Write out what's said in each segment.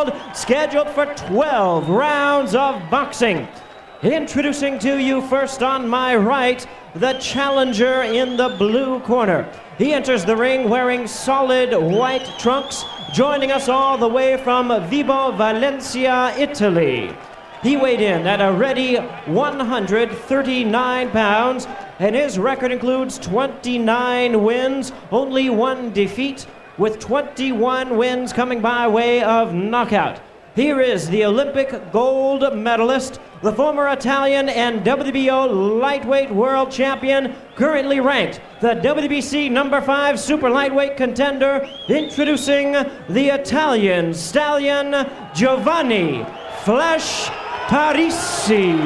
world, scheduled for 12 rounds of boxing. Introducing to you first on my right, the challenger in the blue corner. He enters the ring wearing solid white trunks, joining us all the way from Vibo, Valencia, Italy. He weighed in at a ready 139 pounds, and his record includes 29 wins, only 1 defeat, with 21 wins coming by way of knockout. Here is the Olympic gold medalist, the former Italian and WBO lightweight world champion, currently ranked the WBC number 5 super lightweight contender, introducing the Italian stallion, Giovanni Flesh Parisi.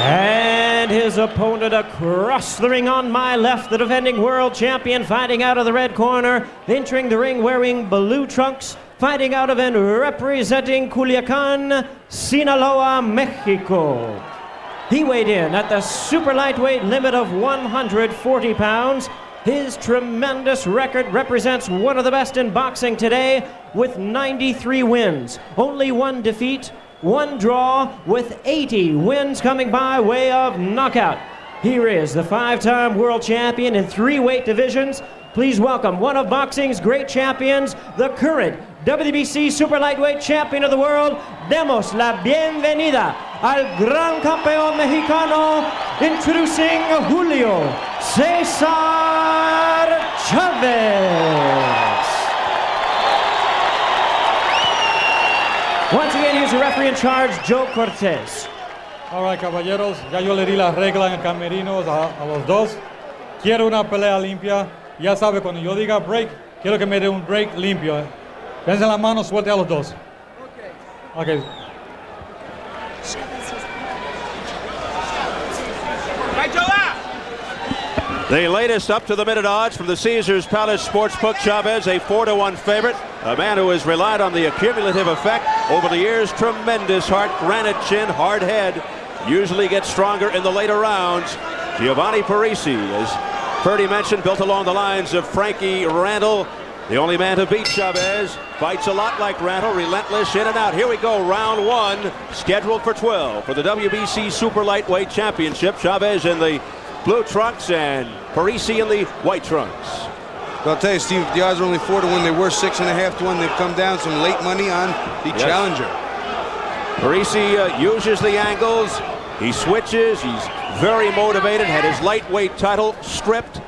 And his opponent across the ring on my left, the defending world champion, fighting out of the red corner, entering the ring wearing blue trunks, fighting out of and representing Culiacan, Sinaloa, Mexico. He weighed in at the super lightweight limit of 140 pounds. His tremendous record represents one of the best in boxing today, with 93 wins, only 1 defeat, 1 draw, with 80 wins coming by way of knockout. Here is the 5-time world champion in 3 weight divisions. Please welcome one of boxing's great champions, the current WBC super lightweight champion of the world. Demos la bienvenida al gran campeón mexicano, introducing Julio Cesar Chavez. Once again, here's the referee in charge, Joe Cortez. All right, caballeros, ya yo le di las reglas en el camerino a los dos. Quiero una pelea limpia. Ya sabe, cuando yo diga break, quiero que me dé un break limpio. Dense la mano, suelte a los dos. Okay. The latest up-to-the-minute odds from the Caesars Palace Sportsbook. Chavez, a 4-1 favorite. A man who has relied on the accumulative effect over the years. Tremendous heart, granite chin, hard head. Usually gets stronger in the later rounds. Giovanni Parisi, as Ferdy mentioned, built along the lines of Frankie Randall. The only man to beat Chavez. Fights a lot like Randall, relentless in and out. Here we go, round 1, scheduled for 12 for the WBC Super Lightweight Championship. Chavez in the blue trunks and Parisi in the white trunks. Well, I'll tell you, Steve, the odds are only 4-1. They were 6.5 to 1. They've come down some late money on the challenger. Parisi uses the angles. He switches. He's very motivated. Had his lightweight title stripped.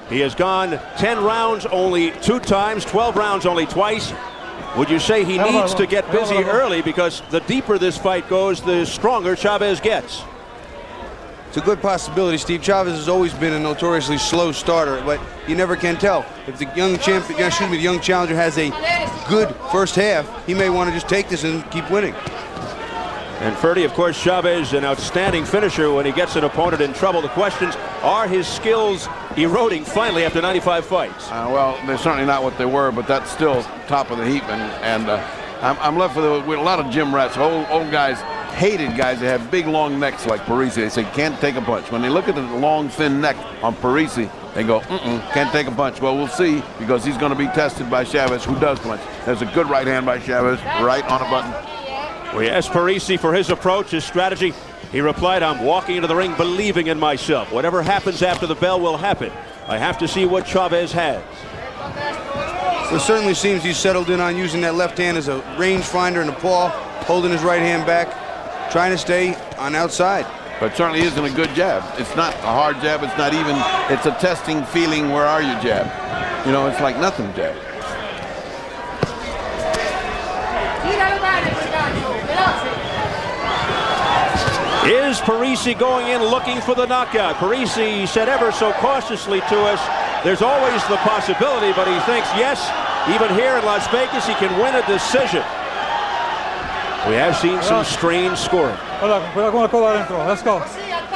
He has gone 10 rounds only 2 times, 12 rounds only twice. Would you say he needs to get busy early, because the deeper this fight goes, the stronger Chavez gets? It's a good possibility, Steve. Chavez has always been a notoriously slow starter, but you never can tell. If the young challenger has a good first half, he may want to just take this and keep winning. And Ferdy, of course, Chavez, an outstanding finisher when he gets an opponent in trouble. The questions, are his skills eroding finally after 95 fights? Well, they're certainly not what they were, but that's still top of the heap. And I'm left with a lot of gym rats, old guys, hated guys that have big, long necks like Parisi. They say, can't take a punch. When they look at the long, thin neck on Parisi, they go, can't take a punch. Well, we'll see, because he's going to be tested by Chavez, who does punch. There's a good right hand by Chavez, right on a button. We asked Parisi for his approach, his strategy. He replied, I'm walking into the ring believing in myself. Whatever happens after the bell will happen. I have to see what Chavez has. It certainly seems he's settled in on using that left hand as a rangefinder and a paw, holding his right hand back, trying to stay on outside. But certainly isn't a good jab. It's not a hard jab. It's not even, it's a testing feeling, where are you jab. You know, it's like nothing jab. Is Parisi going in looking for the knockout? Parisi said ever so cautiously to us, there's always the possibility, but he thinks, yes, even here in Las Vegas, he can win a decision. We have seen some strange scoring. Let's go.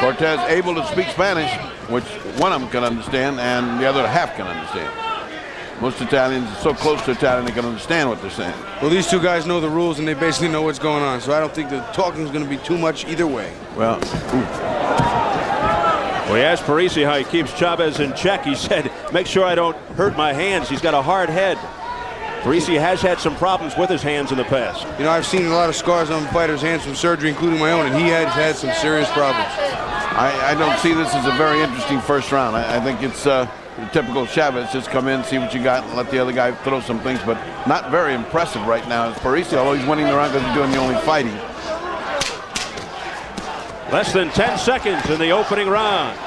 Cortez able to speak Spanish, which one of them can understand, and the other half can understand. Most Italians are so close to Italian, they can understand what they're saying. Well, these two guys know the rules, and they basically know what's going on, so I don't think the talking is going to be too much either way. Well, We asked Parisi how he keeps Chavez in check. He said, make sure I don't hurt my hands. He's got a hard head. Parisi has had some problems with his hands in the past. You know, I've seen a lot of scars on fighters' hands from surgery, including my own, and he has had some serious problems. I don't see this as a very interesting first round. I think it's typical Chavez. Just come in, see what you got, and let the other guy throw some things, but not very impressive right now. It's Parisi, although he's winning the round because he's doing the only fighting. Less than 10 seconds in the opening round.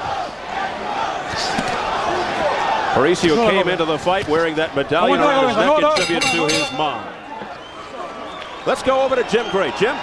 Parisi, who came into the fight wearing that medallion around his neck in tribute to his mom. Let's go over to Jim Gray. Jim?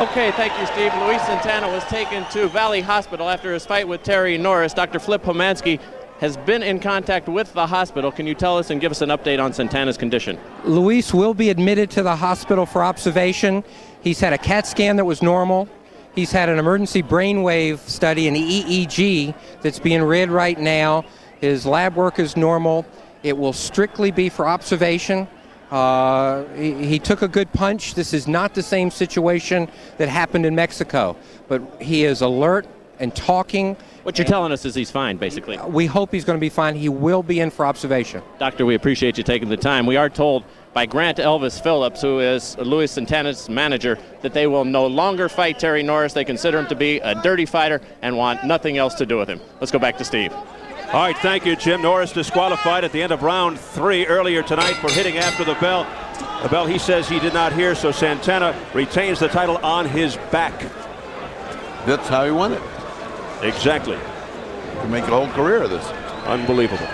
Okay, thank you, Steve. Luis Santana was taken to Valley Hospital after his fight with Terry Norris. Dr. Flip Pomansky has been in contact with the hospital. Can you tell us and give us an update on Santana's condition? Luis will be admitted to the hospital for observation. He's had a CAT scan that was normal. He's had an emergency brainwave study, an EEG, that's being read right now. His lab work is normal. It will strictly be for observation. He took a good punch. This is not the same situation that happened in Mexico, but he is alert and talking. What you're telling us is he's fine, basically. We hope he's going to be fine. He will be in for observation. Doctor, we appreciate you taking the time. We are told by Grant Elvis Phillips, who is Luis Santana's manager, that they will no longer fight Terry Norris. They consider him to be a dirty fighter and want nothing else to do with him. Let's go back to Steve. All right, thank you, Jim. Norris disqualified at the end of round 3 earlier tonight for hitting after the bell. The bell he says he did not hear, so Santana retains the title on his back. That's how he won it. Exactly. You can make a whole career of this. Unbelievable.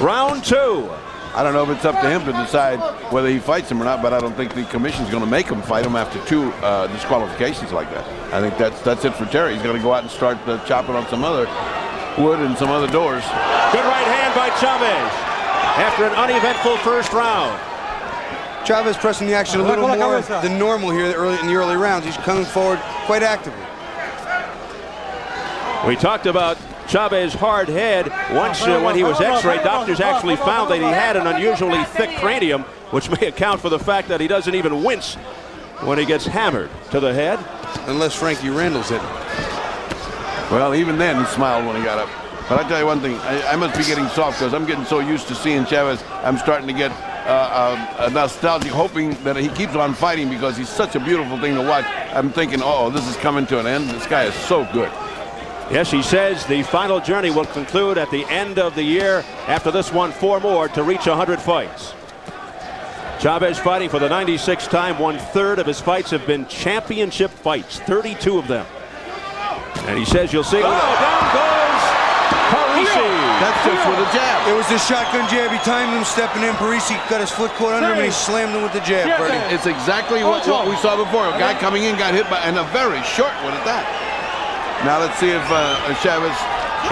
Round 2. I don't know if it's up to him to decide whether he fights him or not, but I don't think the commission's going to make him fight him after 2 disqualifications like that. I think that's it for Terry. He's going to go out and start chopping on some other wood and some other doors. Good right hand by Chavez after an uneventful first round. Chavez pressing the action a little more than normal here in the early rounds. He's coming forward quite actively. We talked about Chavez's hard head. Once when he was x-rayed, doctors actually found that he had an unusually thick cranium, which may account for the fact that he doesn't even wince when he gets hammered to the head. Unless Frankie Randall's hit. Well, even then he smiled when he got up. But I tell you one thing, I must be getting soft because I'm getting so used to seeing Chavez. I'm starting to get nostalgic, hoping that he keeps on fighting because he's such a beautiful thing to watch. I'm thinking, oh, this is coming to an end. This guy is so good. Yes, he says the final journey will conclude at the end of the year. After this one, 4 more to reach 100 fights. Chavez fighting for the 96th time. 1/3 of his fights have been championship fights, 32 of them. And he says you'll see. Oh, down goes Parisi. That's just with a jab. It was the shotgun jab. He timed him stepping in. Parisi got his foot caught under him and he slammed him with the jab, Freddie. It's exactly what we saw before. A guy coming in got hit by, and a very short one at that. Now let's see if Chavez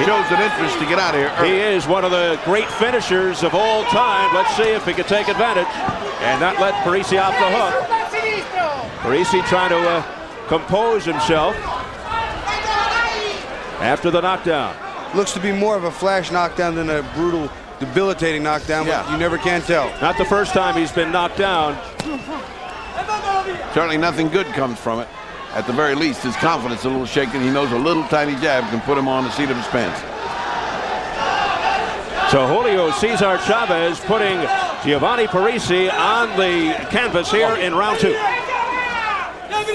shows an interest to get out of here early. He is one of the great finishers of all time. Let's see if he can take advantage and not let Parisi off the hook. Parisi trying to compose himself after the knockdown. Looks to be more of a flash knockdown than a brutal, debilitating knockdown, but you never can tell. Not the first time he's been knocked down. Certainly nothing good comes from it. At the very least, his confidence is a little shaken. He knows a little tiny jab can put him on the seat of his pants. So Julio Cesar Chavez putting Giovanni Parisi on the canvas here in round 2.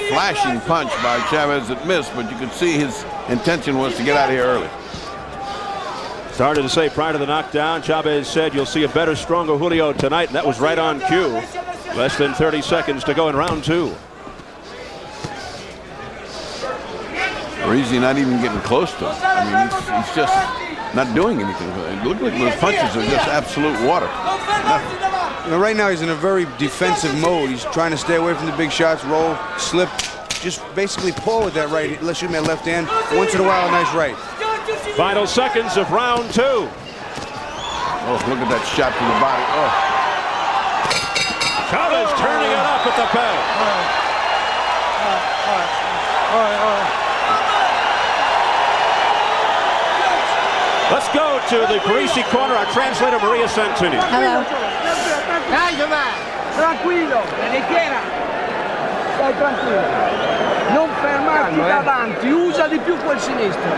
Flashing punch by Chavez that missed, but you could see his intention was to get out of here early. Started to say prior to the knockdown, Chavez said you'll see a better, stronger Julio tonight, and that was right on cue. Less than 30 seconds to go in round 2. Parisi not even getting close to him. I mean, he's just not doing anything. It looked like those punches are just absolute water. You know, right now he's in a very defensive mode. He's trying to stay away from the big shots, roll, slip, just basically pull with that right. Let's shoot him that left hand. Once in a while, a nice right. Final seconds of round 2. Oh, look at that shot to the body. Oh. Chavez turning it up at the bell. Let's go to the Parisi corner. Our translator, Maria Santini. Hello. Stai tranquillo. Non fermarti davanti, usa di più quel sinistro.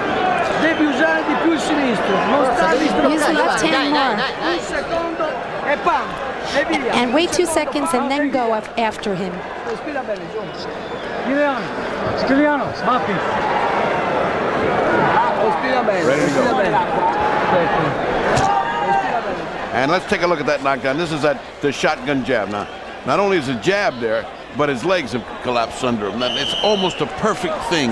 Devi usare di più il sinistro. Non starli Use the left hand more. Un secondo e pam, e via. And wait 2 seconds and then go up after him. Respira bene, giù. Giuliano, Mappi. Respira bene, respira bene. Respira bene. And let's take a look at that knockdown. This is the shotgun jab. Now, not only is a jab there, but his legs have collapsed under him. It's almost a perfect thing.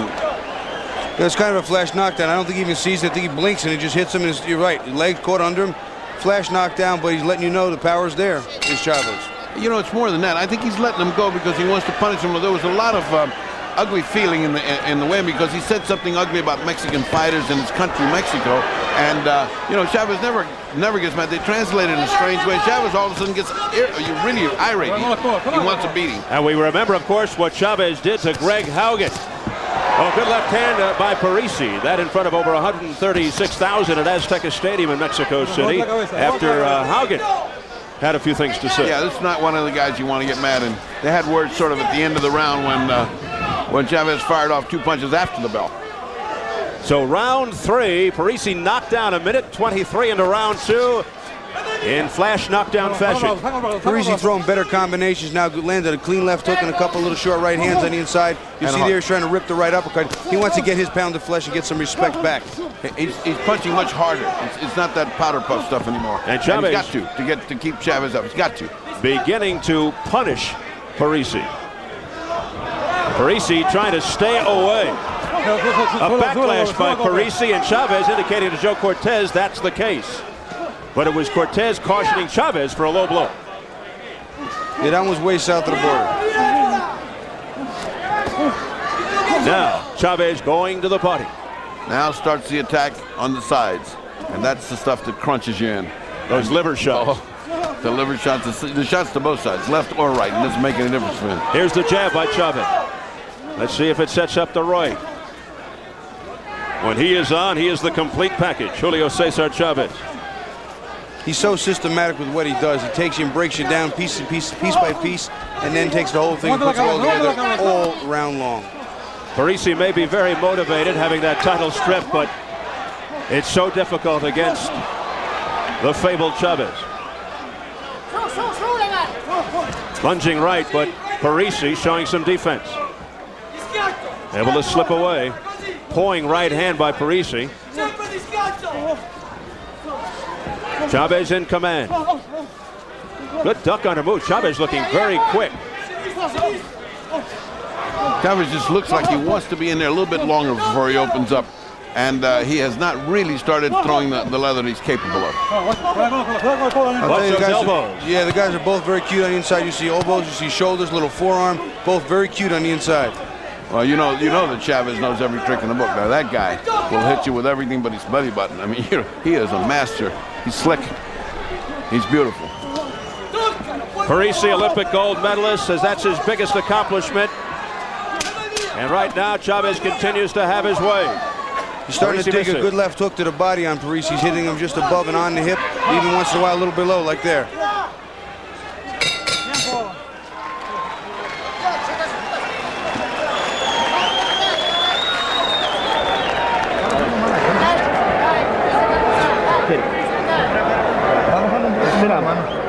It's kind of a flash knockdown. I don't think he even sees it. I think he blinks and it just hits him. And you're right. His leg caught under him. Flash knockdown, but he's letting you know the power's there. Is Chavez. You know, it's more than that. I think he's letting him go because he wants to punish him. There was a lot of ugly feeling in the win because he said something ugly about Mexican fighters in his country, Mexico. And you know, Chavez never gets mad. They translate it in a strange way. Chavez all of a sudden gets really irate. He wants a beating. And we remember, of course, what Chavez did to Greg Haugen. Oh, good left hand by Parisi. That in front of over 136,000 at Azteca Stadium in Mexico City after Haugen had a few things to say. Yeah, this is not one of the guys you want to get mad in. They had words sort of at the end of the round when Chavez fired off 2 punches after the bell. So round 3, Parisi knocked down a minute 23 into round 2 in flash knockdown fashion. Parisi throwing better combinations now. Landed a clean left hook and a couple little short right hands on the inside. You see there he's trying to rip the right uppercut. He wants to get his pound of flesh and get some respect back. He's punching much harder. It's not that powder puff stuff anymore. And Chavez he's got to keep Chavez up. He's got to. Beginning to punish Parisi. Parisi trying to stay away. A backlash by Parisi, and Chavez indicating to Joe Cortez that's the case. But it was Cortez cautioning Chavez for a low blow. Yeah, that was way south of the border. Now, Chavez going to the body. Now starts the attack on the sides. And that's the stuff that crunches you in. Those liver shots. Oh, the liver shots, the shots to both sides, left or right, and it doesn't make any difference for him. Here's the jab by Chavez. Let's see if it sets up the right. When he is on, he is the complete package. Julio Cesar Chavez. He's so systematic with what he does. He takes you and breaks you down piece by piece, and then takes the whole thing and puts it all together all round long. Parisi may be very motivated having that title strip, but it's so difficult against the fabled Chavez. Lunging right, but Parisi showing some defense. Able to slip away. Pawing right hand by Parisi. Chavez in command. Good duck on a move. Chavez looking very quick. Chavez just looks like he wants to be in there a little bit longer before he opens up. And he has not really started throwing the leather he's capable of. Yeah, the guys are both very cute on the inside. You see elbows, you see shoulders, little forearm, both very cute on the inside. Well, you know that Chavez knows every trick in the book. Now that guy will hit you with everything but his belly button. I mean, he is a master. He's slick. He's beautiful. Parisi, Olympic gold medalist, says that's his biggest accomplishment. And right now, Chavez continues to have his way. He's starting to take a good left hook to the body on Parisi. He's hitting him just above and on the hip, even once in a while a little below, like there.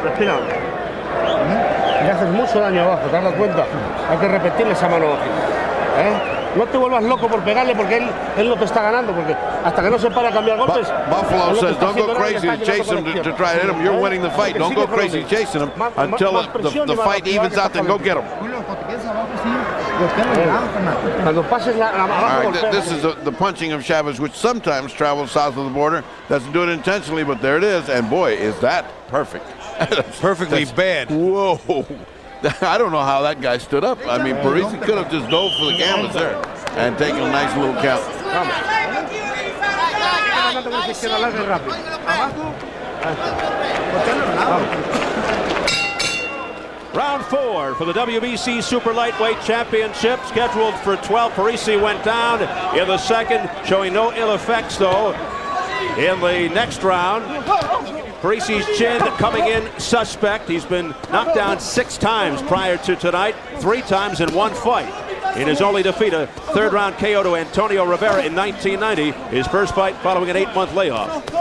Respira. Le haces mucho daño abajo, ¿te has dado cuenta? Hay que repetirle esa mano abajo. No te vuelvas loco por pegarle porque él no te está ganando, porque hasta que no se para a cambiar golpes. Buffalo says don't go crazy to chase him to try to hit him. You're winning the fight. Don't go crazy chasing him until the fight evens out, then go get him. Cuando pases la All right, this is the punching of Chavez, which sometimes travels south of the border. Doesn't do it intentionally, but there it is. And boy, is that perfect. Perfectly bad. Whoa. I don't know how that guy stood up. I mean, Parisi could have just dove for the canvas there and taken a nice little count. Round 4 for the WBC Super Lightweight Championship, scheduled for 12. Parisi went down in the second, showing no ill effects, though, in the next round. Parisi's chin coming in suspect. He's been knocked down 6 times prior to tonight, 3 times in one fight. In his only defeat, a 3rd-round KO to Antonio Rivera in 1990, his first fight following an 8-month layoff.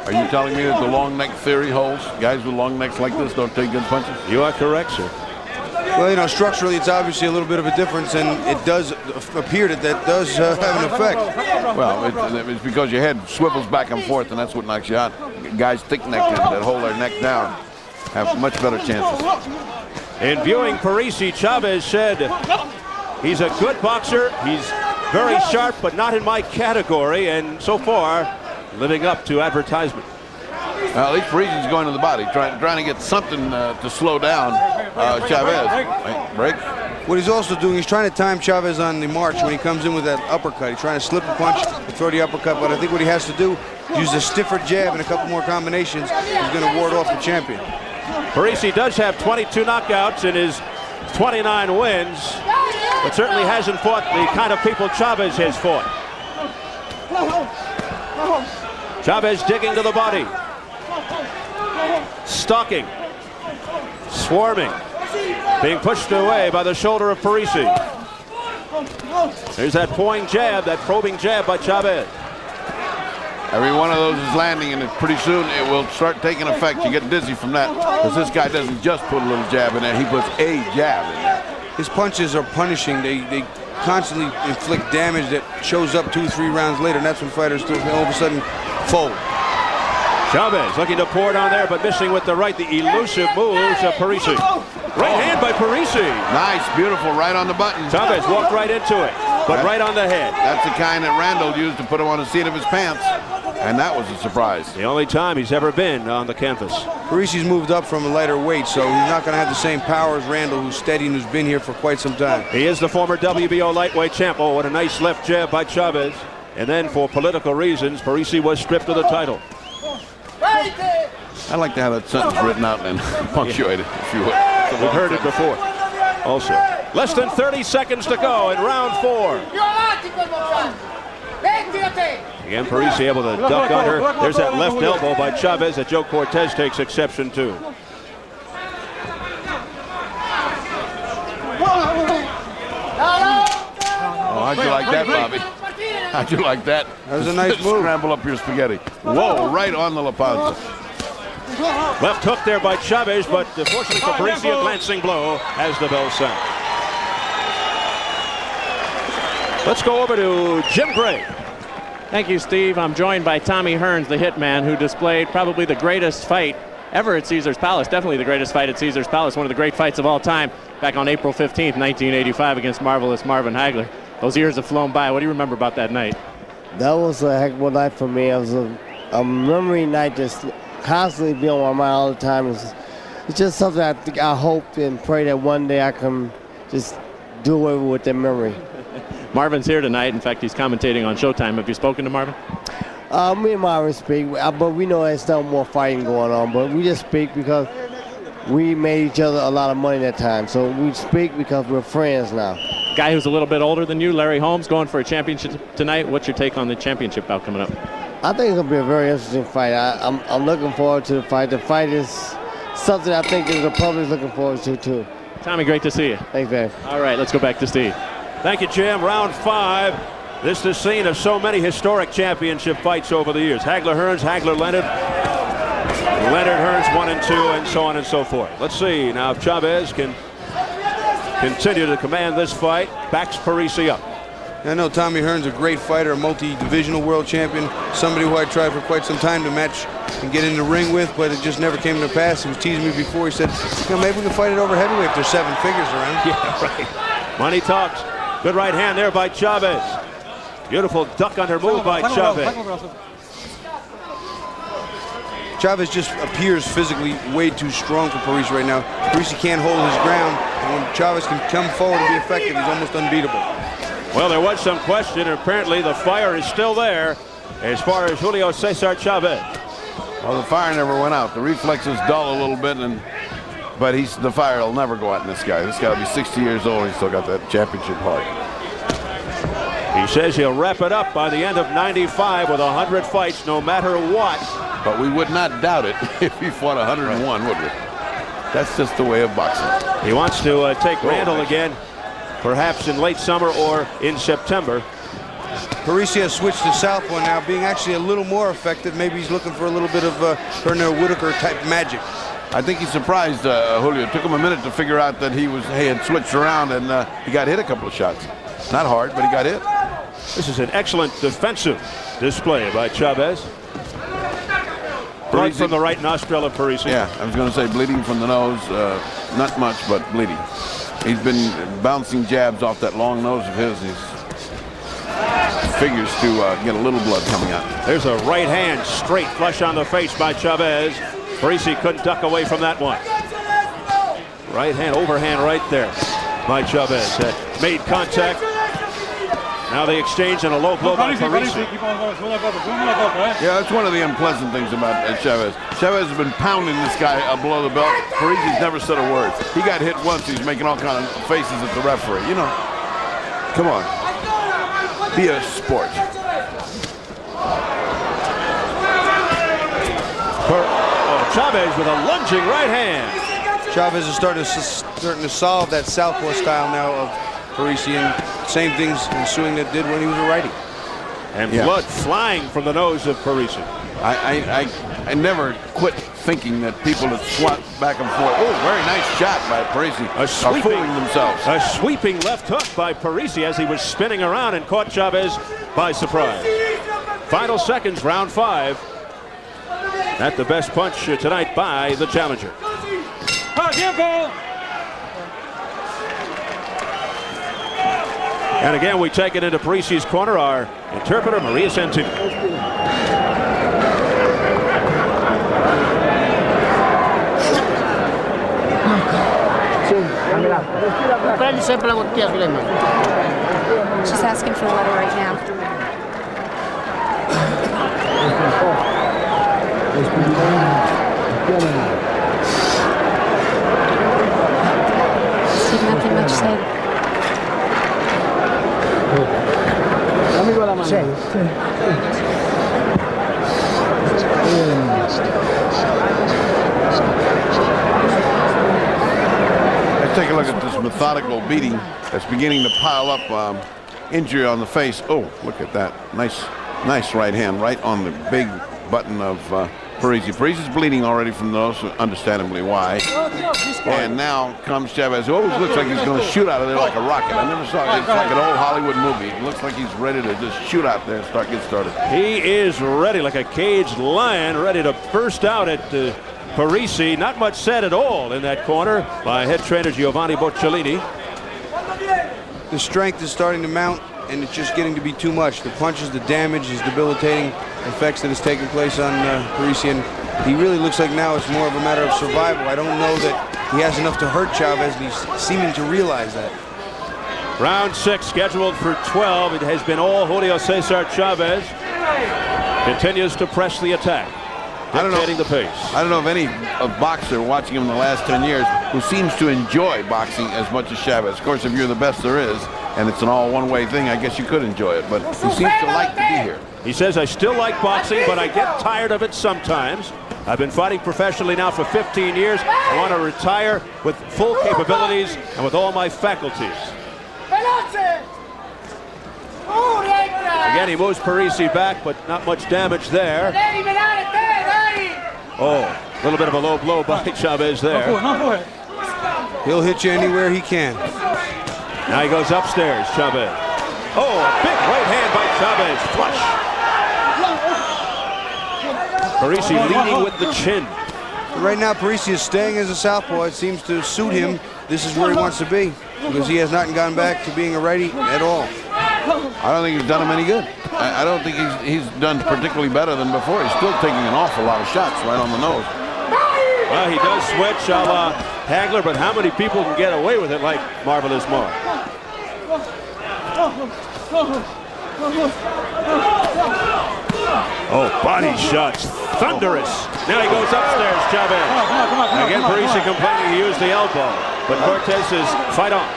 Are you telling me that the long neck theory holds? Guys with long necks like this don't take good punches? You are correct, sir. Well, you know, structurally, it's obviously a little bit of a difference, and it does appear that does have an effect. Well, it's because your head swivels back and forth, and that's what knocks you out. Guys thick-necked that hold their neck down have much better chances. In viewing Parisi, Chavez said, he's a good boxer. He's very sharp, but not in my category, and so far, living up to advertisement. At least Parisi's going to the body, trying to get something to slow down Chavez. Break. What he's also doing, he's trying to time Chavez on the march when he comes in with that uppercut. He's trying to slip a punch and throw the uppercut, but I think what he has to do is use a stiffer jab and a couple more combinations. He's going to ward off the champion. Parisi does have 22 knockouts in his 29 wins, but certainly hasn't fought the kind of people Chavez has fought. Chavez digging to the body. Stalking. Swarming. Being pushed away by the shoulder of Parisi. There's that pawing jab, that probing jab by Chavez. Every one of those is landing, and pretty soon it will start taking effect. You get dizzy from that, because this guy doesn't just put a little jab in there, he puts a jab in there. His punches are punishing. They constantly inflict damage that shows up 2-3 rounds later, and that's when fighters all of a sudden fold. Chavez looking to pour it on there, but missing with the right. The elusive moves of Parisi. Right hand by Parisi. Nice, beautiful, right on the button. Chavez walked right into it, but right on the head. That's the kind that Randall used to put him on the seat of his pants, and that was a surprise. The only time he's ever been on the canvas. Parisi's moved up from a lighter weight, so he's not going to have the same power as Randall, who's steady and who's been here for quite some time. He is the former WBO lightweight champ. Oh, what a nice left jab by Chavez. And then for political reasons, Parisi was stripped of the title. I'd like to have that sentence written out and punctuated, if you would. We've heard it before. Also, less than 30 seconds to go in round 4. Again, Parisi able to duck under. There's that left elbow by Chavez that Joe Cortez takes exception to. Oh, how'd you like that, Bobby? How'd you like that? That was a nice move. Scramble up your spaghetti. Whoa, right on the La Panza. Left hook there by Chavez, but fortunately for Parisi, a glancing blow as the bell sounds. Let's go over to Jim Gray. Thank you, Steve. I'm joined by Tommy Hearns, the hitman, who displayed probably the greatest fight ever at Caesar's Palace. Definitely the greatest fight at Caesar's Palace. One of the great fights of all time back on April 15th, 1985 against marvelous Marvin Hagler. Those years have flown by. What do you remember about that night? That was a heck of a night for me. It was a memory night that's constantly be on my mind all the time. It's just something I hope and pray that one day I can just do away with that memory. Marvin's here tonight. In fact, he's commentating on Showtime. Have you spoken to Marvin? Me and Marvin speak, but we know there's no more fighting going on. But we just speak because we made each other a lot of money that time. So we speak because we're friends now. Guy who's a little bit older than you, Larry Holmes, going for a championship tonight. What's your take on the championship bout coming up? I think it's going to be a very interesting fight. I'm looking forward to the fight. The fight is something I think the public's looking forward to, too. Tommy, great to see you. Thanks, man. All right, let's go back to Steve. Thank you, Jim. Round 5. This is the scene of so many historic championship fights over the years. Hagler Hearns, Hagler Leonard, Leonard Hearns 1 and 2, and so on and so forth. Let's see now if Chavez can continue to command this fight. Backs Parisi up. I know Tommy Hearns, a great fighter, a multi-divisional world champion, somebody who I tried for quite some time to match and get in the ring with, but it just never came to pass. He was teasing me before. He said, you know, maybe we can fight it over heavyweight if there's 7 figures around. Yeah, right. Money talks. Good right hand there by Chavez. Beautiful duck under move by Chavez. Chavez just appears physically way too strong for Parisi right now. Parisi can't hold his ground, and when Chavez can come forward and be effective, he's almost unbeatable. Well, there was some question, and apparently the fire is still there as far as Julio Cesar Chavez. Well, the fire never went out. The reflexes dull a little bit, but the fire will never go out in this guy. This got to be 60 years old. He's still got that championship heart. He says he'll wrap it up by the end of 95 with 100 fights, no matter what. but we would not doubt it if he fought 101, would we? That's just the way of boxing. He wants to take Randall again, perhaps in late summer or in September. Parisi has switched to southpaw now, being actually a little more effective. Maybe he's looking for a little bit of Turner Whitaker type magic. I think he surprised Julio. It took him a minute to figure out that he had switched around, and he got hit a couple of shots. Not hard, but he got hit. This is an excellent defensive display by Chavez. Blood from the right nostril of Parisi. Yeah, I was going to say bleeding from the nose. Not much, but bleeding. He's been bouncing jabs off that long nose of his. He figures to get a little blood coming out. There's a right hand straight flush on the face by Chavez. Parisi couldn't duck away from that one. Right hand, overhand right there by Chavez. Made contact. Now the exchange and a low blow by Parisi. Yeah, that's one of the unpleasant things about Chavez. Chavez has been pounding this guy below the belt. Parisi's never said a word. He got hit once. He's making all kind of faces at the referee. You know, come on. Be a sport. Chavez with a lunging right hand. Chavez is starting to solve that southpaw style now of Parisi, and same things ensuing that did when he was a righty. And blood flying from the nose of Parisi. I never quit thinking that people that swat back and forth. Oh, very nice shot by Parisi. Are fooling themselves. A sweeping left hook by Parisi as he was spinning around and caught Chavez by surprise. Final seconds, round 5. At the best punch tonight by the challenger. And again, we take it into Parisi's corner. Our interpreter, Maria Santini. She's asking for water right now. See, nothing much said. Let's take a look at this methodical beating that's beginning to pile up injury on the face. Oh, look at that. Nice right hand right on the big button of Parisi. Parisi's bleeding already from the nose, understandably why. And now comes Chavez, who always looks like he's going to shoot out of there like a rocket. I never saw it. It's like an old Hollywood movie. It looks like he's ready to just shoot out there and get started. He is ready like a caged lion, ready to burst out at Parisi. Not much said at all in that corner by head trainer Giovanni Bocciolini. The strength is starting to mount, and it's just getting to be too much. The punches, the damage, his debilitating effects that is taking place on Parisi, and he really looks like now it's more of a matter of survival. I don't know that he has enough to hurt Chavez, and he's seeming to realize that. Round 6 scheduled for 12. It has been all Julio Cesar Chavez. Continues to press the attack, dictating the pace. I don't know of any boxer watching him in the last 10 years who seems to enjoy boxing as much as Chavez. Of course, if you're the best there is, and it's an all one-way thing, I guess you could enjoy it, but he seems to like to be here. He says, I still like boxing, but I get tired of it sometimes. I've been fighting professionally now for 15 years. I want to retire with full capabilities and with all my faculties. Again, he moves Parisi back, but not much damage there. Oh, a little bit of a low blow by Chavez there. He'll hit you anywhere he can. Now he goes upstairs, Chavez. Oh, a big right hand by Chavez. Flush. Parisi leading with the chin. Right now, Parisi is staying as a southpaw. It seems to suit him. This is where he wants to be, because he has not gone back to being a righty at all. I don't think he's done him any good. I don't think he's done particularly better than before. He's still taking an awful lot of shots right on the nose. Well, he does switch a la Hagler, but how many people can get away with it like Marvelous Mark? Oh, body shots. Thunderous. Now he goes upstairs, Chavez. Again, Parisi complaining he used the elbow, but Cortez says, fight on.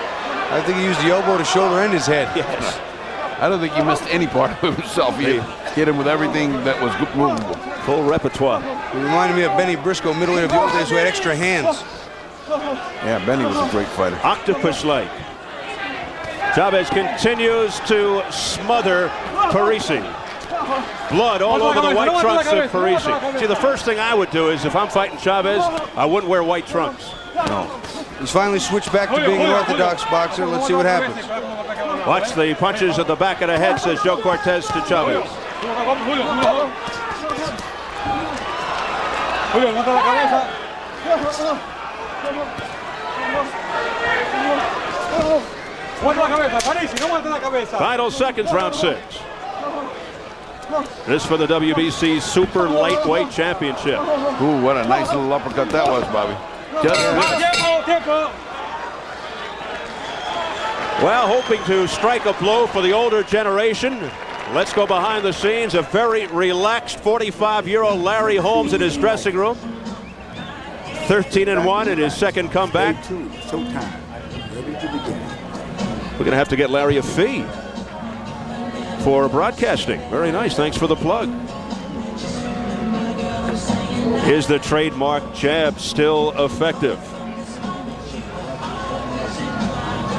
I think he used the elbow to shoulder and his head. Yes. I don't think he missed any part of himself either. Hit him with everything that was movable. Full repertoire. He reminded me of Benny Briscoe, middleweight of the old days, who had extra hands. Yeah, Benny was a great fighter. Octopus-like. Chavez continues to smother Parisi. Blood all over the white trunks of Parisi. See, the first thing I would do is, if I'm fighting Chavez, I wouldn't wear white trunks. No. He's finally switched back to being an orthodox boxer. Let's see what happens. Watch the punches at the back of the head, says Joe Cortez to Chavez. Final seconds, round 6. This for the WBC Super Lightweight Championship. Ooh, what a nice little uppercut that was, Bobby. Well, hoping to strike a blow for the older generation. Let's go behind the scenes. A very relaxed 45-year-old Larry Holmes in his dressing room. 13-1 in his second comeback. We're going to have to get Larry a fee for broadcasting. Very nice. Thanks for the plug. Is the trademark jab still effective?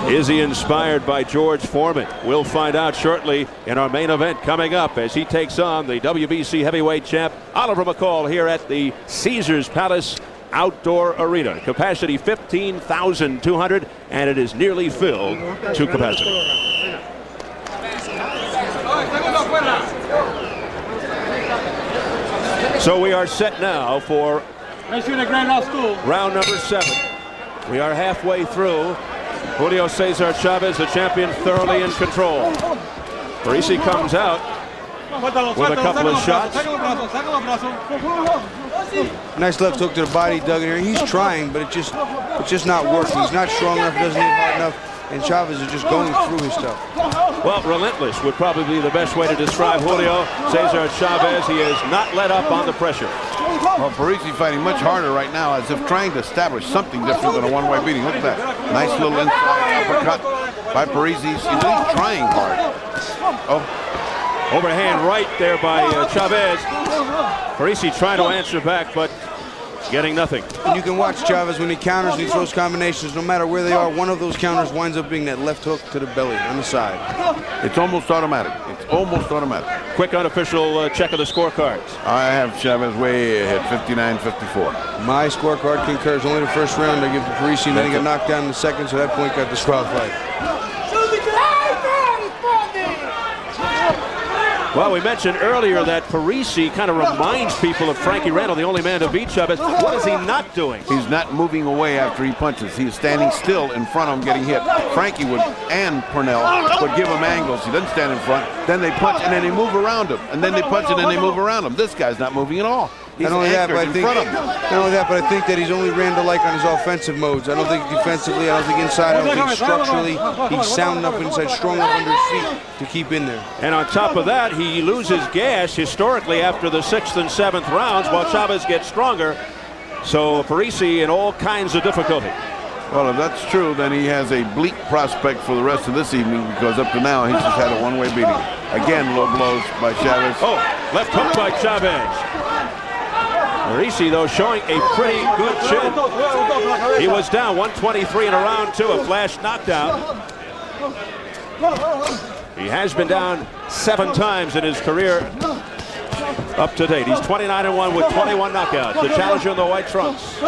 Is he inspired by George Foreman? We'll find out shortly in our main event coming up as he takes on the WBC heavyweight champ Oliver McCall here at the Caesars Palace Outdoor Arena. Capacity 15,200, and it is nearly filled to capacity. So we are set now for round number 7. We are halfway through. Julio Cesar Chavez, the champion, thoroughly in control. Parisi comes out with a couple of shots. Nice left hook to the body, dug in here. He's trying, but it's just not working. He's not strong enough, doesn't hit hard enough, and Chavez is just going through his stuff. Well, relentless would probably be the best way to describe Julio Cesar Chavez. He has not let up on the pressure. Well, Parisi fighting much harder right now, as if trying to establish something different than a one-way beating. Look at that. Nice little inside uppercut by Parisi. He's at least trying hard. Oh. Overhand right there by Chavez. Parisi trying to answer back, but getting nothing. And you can watch Chavez when he counters and he throws combinations. No matter where they are, one of those counters winds up being that left hook to the belly on the side. It's almost automatic. It's almost automatic. Quick unofficial check of the scorecards. I have Chavez way ahead, 59-54. My scorecard concurs. Only the first round I give to Parisi, and then he got knocked down in the second, so that point got disqualified. Well, we mentioned earlier that Parisi kind of reminds people of Frankie Randall, the only man to beat Chavez. What is he not doing? He's not moving away after he punches. He's standing still in front of him getting hit. Frankie would, and Purnell, would give him angles. He doesn't stand in front. Then they punch, and then they move around him. And then they punch, and then they move around him. This guy's not moving at all. He's not only that, but in front of him. Not only that, but I think that he's only Randall-like on his offensive modes. I don't think defensively, I don't think inside, I don't think structurally. He's sound enough inside, strong enough under his feet to keep in there. And on top of that, he loses gas historically after the 6th and 7th rounds while Chavez gets stronger. So Parisi in all kinds of difficulty. Well, if that's true, then he has a bleak prospect for the rest of this evening, because up to now he's just had a one-way beating. Again, low blows by Chavez. Oh, left hook by Chavez. Parisi, though, showing a pretty good chin. He was down 123 in a round 2, a flash knockdown. He has been down 7 times in his career up to date. He's 29-1 with 21 knockouts. The challenger in the white trunks.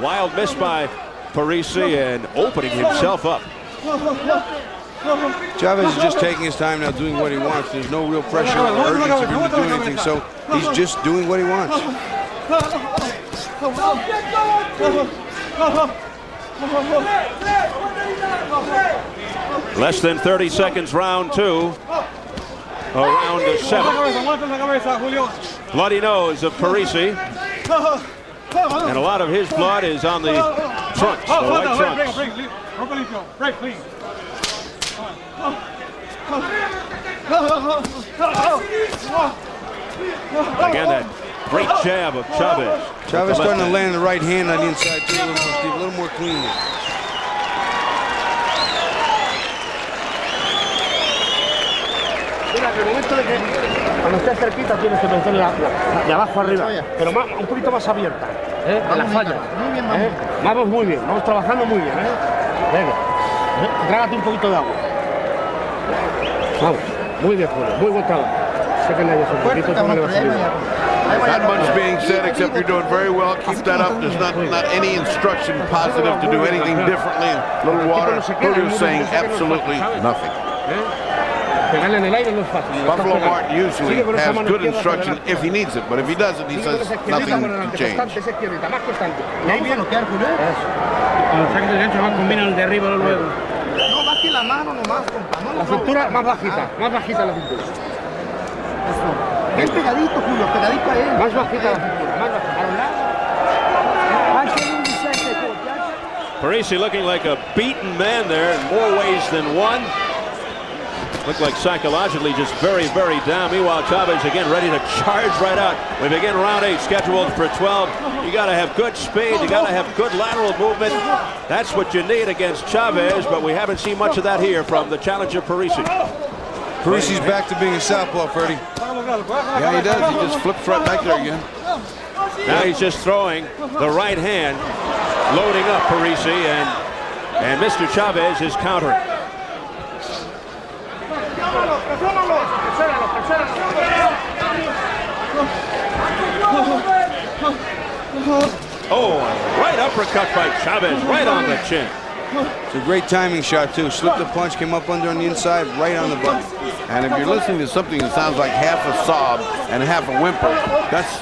Wild miss by Parisi and opening himself up. Chavez is just taking his time now, doing what he wants. There's no real pressure or urgency for him to do anything, so he's just doing what he wants. Less than 30 seconds, round 2. Around 7. Bloody nose of Parisi. And a lot of his blood is on the trunks, the white trunks. Again, that great jab of Chavez. Chavez starting to land the right hand on the inside too, a little more cleanly. el momento de que cuando estés cerquita tienes que meterla de abajo arriba, pero un poquito más abierta, en la falla. Muy bien, vamos. Vamos muy bien, vamos trabajando muy bien, Venga, trágate un poquito de agua. Vamos, muy bien, Julio, muy buen trabajo. Sé que nadie es un poquito, tú no le vas a ayudar. Not much being said except you're doing very well. Keep that up. There's not any instruction positive to do anything differently. A little water. Julio's saying absolutely nothing. Pegarle en el aire no es fácil. Buffalo Martin usually has good instruction if he needs it, but if he doesn't, he says nothing to change. Más constante. Y ahí viene bloquear, Julio. Cuando saques el gancho, va a combinar el derribo luego. No, baje la mano nomás, compa. La cintura más bajita la cintura. Bien pegadito, Julio, pegadito a él. Más bajita la cintura, más bajita. A un lado. Parisi looking like a beaten man there in more ways than one. Looked like psychologically just very, very down. Meanwhile, Chavez again ready to charge right out. We begin round 8, scheduled for 12. You got to have good speed. You got to have good lateral movement. That's what you need against Chavez, but we haven't seen much of that here from the challenger Parisi. Parisi's back to being a southpaw, Freddie. Yeah, he does. He just flips right back there again. Now he's just throwing the right hand, loading up Parisi, and Mr. Chavez is countering. Oh, right uppercut by Chavez, right on the chin. It's a great timing shot, too. Slipped the punch, came up under on the inside, right on the button. And if you're listening to something that sounds like half a sob and half a whimper, that's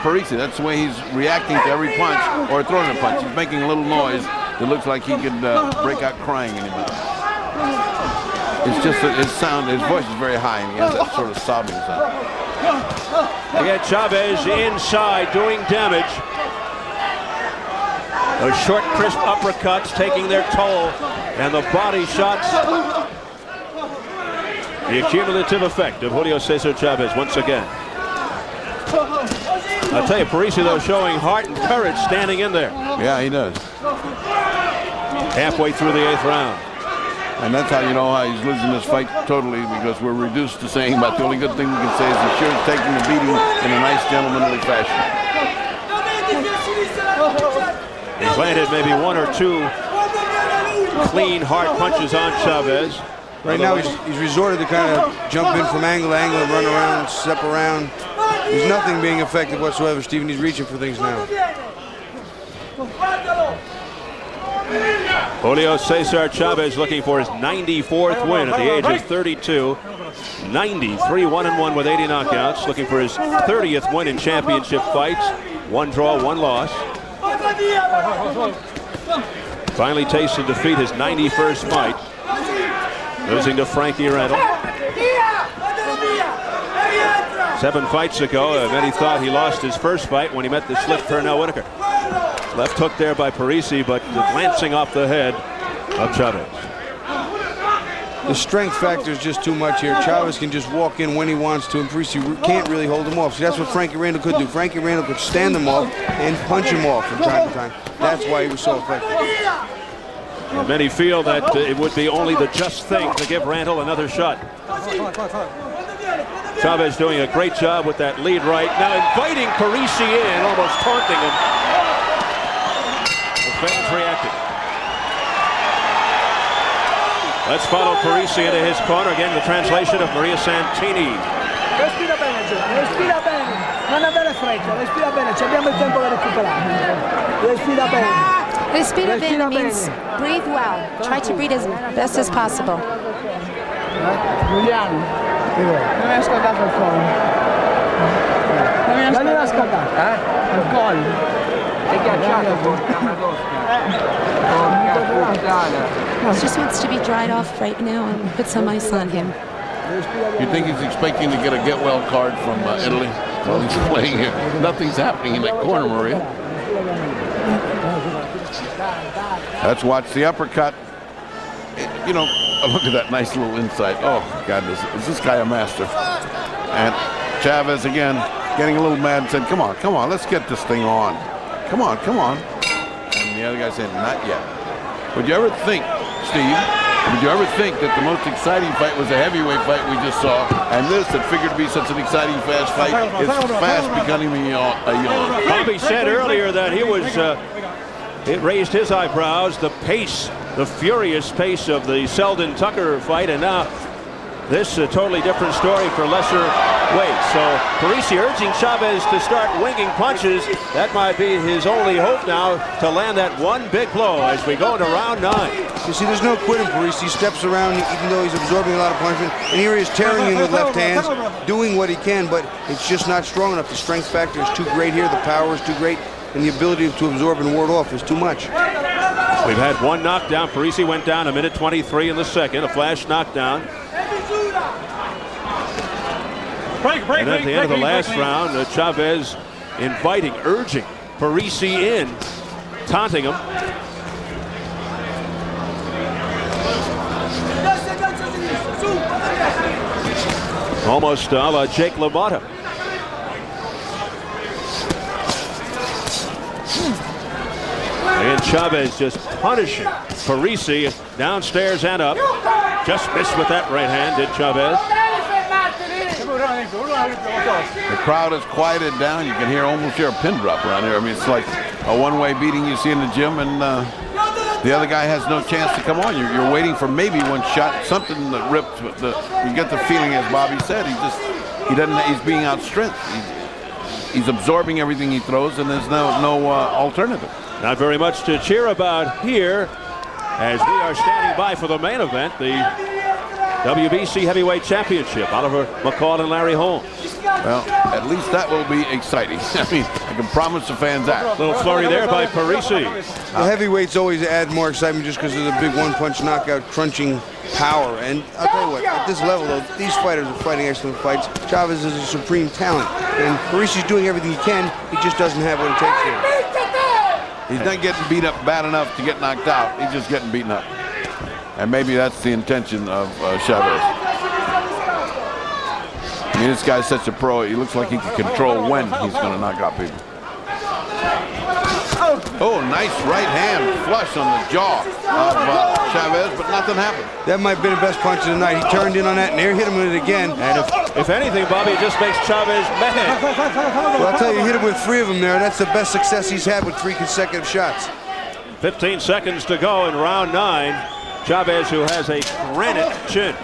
Parisi. That's the way he's reacting to every punch or throwing a punch. He's making a little noise that looks like he could break out crying any minute. It's just that his voice is very high, and he has that sort of sobbing sound. Again, Chavez inside doing damage. Those short, crisp uppercuts taking their toll, and the body shots. The accumulative effect of Julio Cesar Chavez once again. I'll tell you, Parisi, though, showing heart and courage standing in there. Yeah, he does. Halfway through the 8th round. And that's how you know how he's losing this fight totally, because we're reduced to saying about the only good thing we can say is he's sure taking the beating in a nice gentlemanly fashion. He's landed maybe 1 or 2 clean, hard punches on Chavez. Right now, he's resorted to kind of jump in from angle to angle and run around, step around. There's nothing being effective whatsoever, Stephen. He's reaching for things now. Julio Cesar Chavez looking for his 94th win at the age of 32. 93-1-1 with 80 knockouts. Looking for his 30th win in championship fights. 1 draw, 1 loss. Finally tasted defeat, his 91st fight. Losing to Frankie Randall. 7 fights ago, many thought he lost his first fight when he met the slick Pernell Whitaker. Left hook there by Parisi, but glancing off the head of Chavez. The strength factor is just too much here. Chavez can just walk in when he wants to, and Parisi can't really hold him off. So that's what Frankie Randall could do. Frankie Randall could stand him off and punch him off from time to time. That's why he was so effective. And many feel that it would be only the just thing to give Randall another shot. Chavez doing a great job with that lead right. Now inviting Parisi in, almost taunting him. The fans reacting. Let's follow Parisi into his corner. Again, the translation of Maria Santini. Respira bene, respira bene. Non avere fretta, respira bene. Abbiamo il tempo da recuperare. Respira bene. Respira bene means breathe well. Try to breathe as best as possible. Giuliano, non hai scaldato il collo. Non hai scaldato, il collo. È ghiacciato. He just wants to be dried off right now and put some ice on him. You think he's expecting to get a get-well card from Italy while he's playing here? Nothing's happening in that corner, Maria. Let's watch the uppercut. You know, look at that nice little insight. Oh, God, is this guy a master? And Chavez, again, getting a little mad and said, come on, let's get this thing on. Come on. And the other guy said, not yet. Would you ever think, Steve, Would you ever think that the most exciting fight was a heavyweight fight we just saw, and this that figured to be such an exciting, fast fight is fast becoming a yawn. Bobby said earlier that he was, it raised his eyebrows, the pace, the furious pace of the Selden Tucker fight, and now this a totally different story for lesser weight. So Parisi urging Chavez to start winging punches. That might be his only hope now to land that one big blow as we go into round 9. You see, there's no quitting Parisi. He steps around even though he's absorbing a lot of punishment. And here he is tearing in with left hands, doing what he can, but it's just not strong enough. The strength factor is too great here. The power is too great. And the ability to absorb and ward off is too much. We've had one knockdown. Parisi went down a minute 23 in the second, a flash knockdown. And at the end of the last round, Chavez inviting, urging Parisi in, taunting him. Almost a la Jake LaMotta. And Chavez just punishing Parisi downstairs and up. Just missed with that right hand, did Chavez. The crowd has quieted down. You can almost hear a pin drop around here. I mean, it's like a one-way beating you see in the gym, and the other guy has no chance to come on. You're waiting for maybe one shot, something that rips. You get the feeling, as Bobby said, he's being outstrengthed. He's absorbing everything he throws, and there's no alternative. Not very much to cheer about here as we are standing by for the main event, the WBC Heavyweight Championship. Oliver McCall and Larry Holmes. Well, at least that will be exciting. I mean, I can promise the fans that. Little flurry there by Parisi. The heavyweights always add more excitement just because of the big one-punch knockout crunching power. And I'll tell you what, at this level, though, these fighters are fighting excellent fights. Chavez is a supreme talent. And Parisi's doing everything he can. He just doesn't have what it takes here. He's not getting beat up bad enough to get knocked out. He's just getting beaten up. And maybe that's the intention of Chavez. I mean, this guy's such a pro. He looks like he can control when he's going to knock out people. Oh, nice right hand flush on the jaw of Chavez, but nothing happened. That might have been the best punch of the night. He turned in on that and there hit him with it again. And if anything, Bobby, it just makes Chavez mad. Well, I'll tell you, hit him with 3 of them there. That's the best success he's had with 3 consecutive shots. 15 seconds to go in round 9. Chavez, who has a granite chin.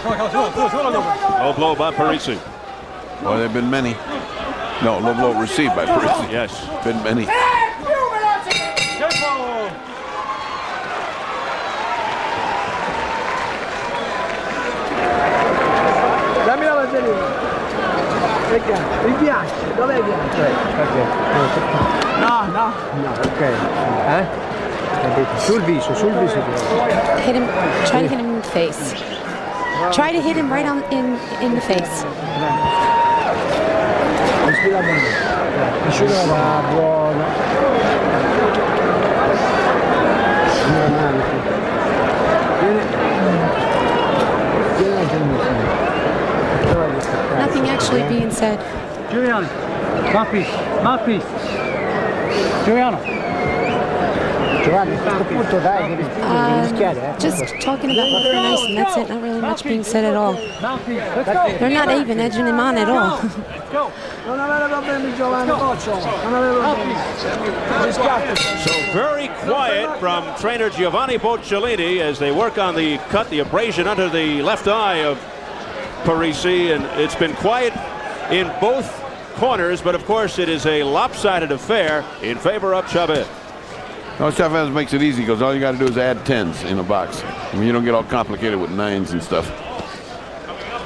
Low blow by Parisi. Well, there have been many. No, low blow received by Parisi. Yes. Been many. Dammi la vaselina. Mi piace. Dov'è piace? No, ok. Sul viso. Hit him. Try to hit him in the face. Try to hit him right in the face. Respira bene. Asciuga buona. Nothing actually being said. Giovanni, Mappi. Giovanni, a questo punto dai, devi rischiare. Just talking about left and nice, and that's it. Not really much being said at all. They're not even edging him on at all. Non avere problemi, Giovanni, non avere problemi. So very quiet from trainer Giovanni Bocciolini as they work on the cut, the abrasion under the left eye of Parisi, and it's been quiet in both corners, but of course it is a lopsided affair in favor of Chavez. No, Chavez makes it easy because all you got to do is add 10s in a box. I mean, you don't get all complicated with 9s and stuff.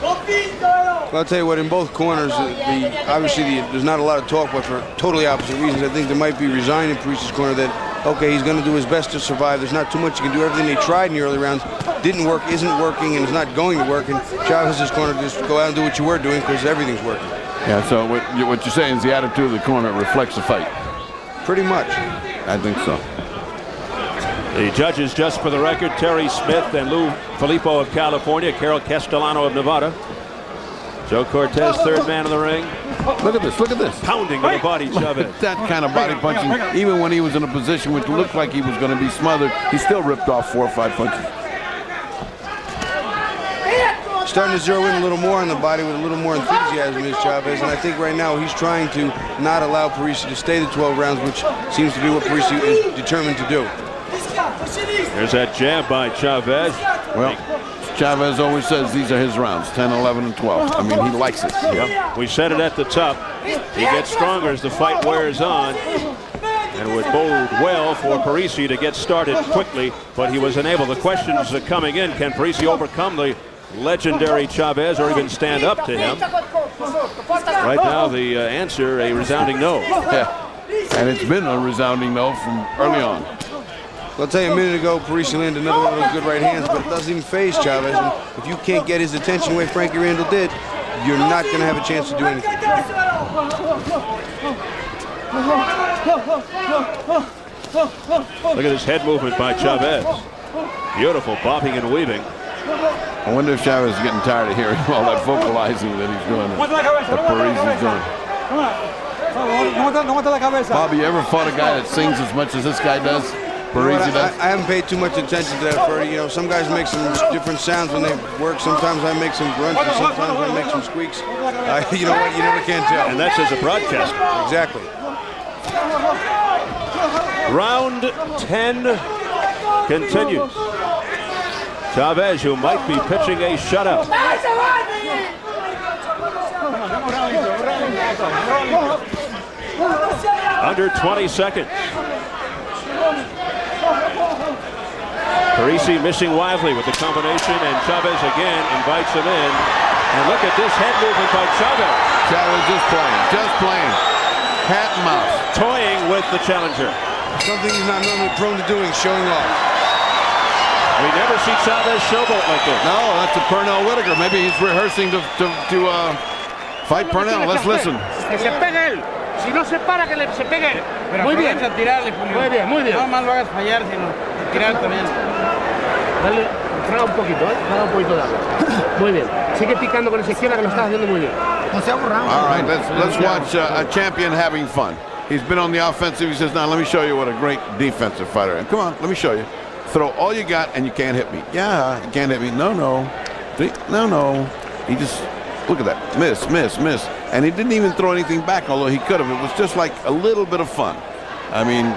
Well, I'll tell you what, in both corners, obviously there's not a lot of talk, but for totally opposite reasons. I think there might be resign in Parisi's corner that, okay, he's going to do his best to survive. There's not too much you can do. Everything they tried in the early rounds didn't work, isn't working, and is not going to work. And Chavez's corner, just go out and do what you were doing because everything's working. Yeah, so what you're saying is the attitude of the corner reflects the fight. Pretty much. I think so. The judges, just for the record, Terry Smith and Lou Filippo of California, Carol Castellano of Nevada. Joe Cortez, third man in the ring. Look at this. Pounding to the body, Chavez. That kind of body punching, even when he was in a position which looked like he was going to be smothered, he still ripped off 4 or 5 punches. starting to zero in a little more on the body with a little more enthusiasm is Chavez, and I think right now he's trying to not allow Parisi to stay the 12 rounds, which seems to be what Parisi is determined to do. There's that jab by Chavez. Well, Chavez always says these are his rounds, 10, 11, and 12. I mean, he likes it. Yep. We said it at the top. He gets stronger as the fight wears on. And it would bode well for Parisi to get started quickly, but he was unable. The questions are coming in. Can Parisi overcome the legendary Chavez or even stand up to him? Right now, the answer, a resounding no. Yeah. And it's been a resounding no from early on. I'll tell you, a minute ago, Parisi landed another one of those good right hands, but it doesn't even phase Chavez. And if you can't get his attention the way Frankie Randall did, you're not going to have a chance to do anything. Look at this head movement by Chavez. Beautiful bobbing and weaving. I wonder if Chavez is getting tired of hearing all that vocalizing that he's doing, that Parisi's doing. Bobby, you ever fought a guy that sings as much as this guy does? Parisi does? I haven't paid too much attention to that, Ferdy. You know, some guys make some different sounds when they work. Sometimes I make some grunts, and sometimes I make some squeaks. You know what? You never can tell. And that's as a broadcaster. Exactly. Round 10 continues. Chavez, who might be pitching a shutout. Under 20 seconds. Parisi missing wildly with the combination, and Chavez again invites him in. And look at this head movement by Chavez. Chavez just playing. Cat and mouse. Toying with the challenger. Something he's not normally prone to doing, showing off. We never see Chavez showboat like this. No, that's a Pernell Whitaker. Maybe he's rehearsing to fight Pernell. Let's listen. Que se pegue él. Si no se para, que se pegue él. Muy bien. Tirarle, muy bien, muy bien. No más lo hagas fallar, sino tirar también. Dale, traga un poquito, traga un poquito de agua. Muy bien. Sigue picando con esa izquierda que lo estás haciendo muy bien. No se aburra. All right, let's watch a champion having fun. He's been on the offensive. He says, now let me show you what a great defensive fighter is. Come on, let me show you. Throw all you got and you can't hit me. Yeah, you can't hit me. No. No. He just, look at that. Miss. And he didn't even throw anything back, although he could have. It was just like a little bit of fun. I mean,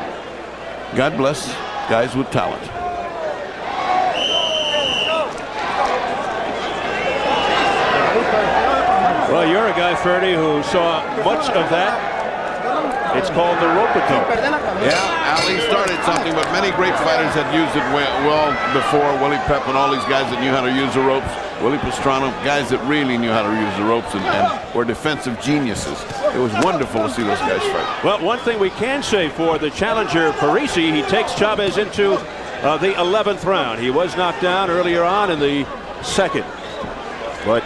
God bless guys with talent. Well, you're a guy, Ferdy, who saw much of that. It's called the rope-a-dope. Yeah, Ali started something, but many great fighters had used it well before. Willie Pep and all these guys that knew how to use the ropes. Willie Pastrana, guys that really knew how to use the ropes and were defensive geniuses. It was wonderful to see those guys fight. Well, one thing we can say for the challenger, Parisi, he takes Chavez into the 11th round. He was knocked down earlier on in the second. But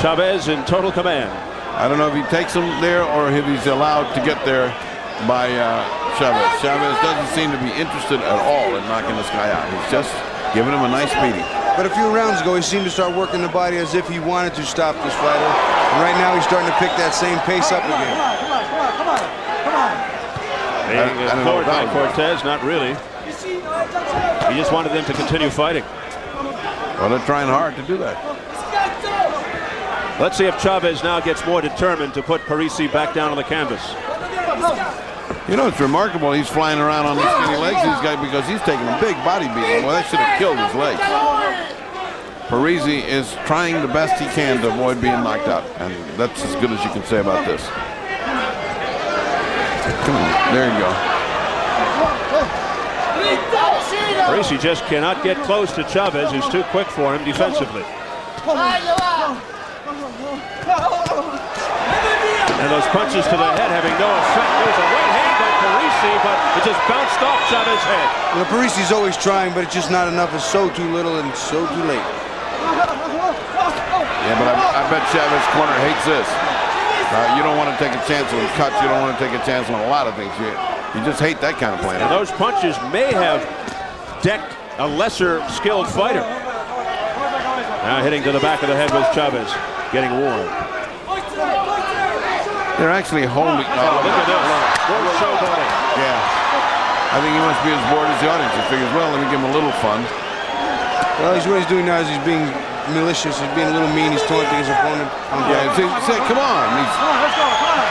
Chavez in total command. I don't know if he takes him there or if he's allowed to get there by Chavez. Chavez doesn't seem to be interested at all in knocking this guy out. He's just giving him a nice beating. But a few rounds ago, he seemed to start working the body as if he wanted to stop this fighter. And right now, he's starting to pick that same pace up again. Being ignored by Cortez, not really. He just wanted them to continue fighting. Well, they're trying hard to do that. Let's see if Chavez now gets more determined to put Parisi back down on the canvas. You know, it's remarkable he's flying around on these skinny legs, these guys, because he's taking a big body beating. Well, that should have killed his legs. Parisi is trying the best he can to avoid being knocked out, and that's as good as you can say about this. Come on, there you go. Parisi just cannot get close to Chavez, who's too quick for him defensively. And those punches to the head having no effect. There's a right hand by Parisi, but it just bounced off Chavez's head. Well, Parisi's always trying, but it's just not enough. It's so too little and so too late. Yeah, but I bet Chavez's corner hates this. You don't want to take a chance on cuts. You don't want to take a chance on a lot of things. You just hate that kind of play. And those punches may have decked a lesser skilled fighter. Now hitting to the back of the head with Chavez, getting warm. They're actually holding. Look at this. More showboating. Yeah. I think he must be as bored as the audience. He figures, well, let me give him a little fun. Well, what he's doing now is he's being malicious. He's being a little mean. He's taunting his opponent. Yeah, say, come on. Let's go, come on.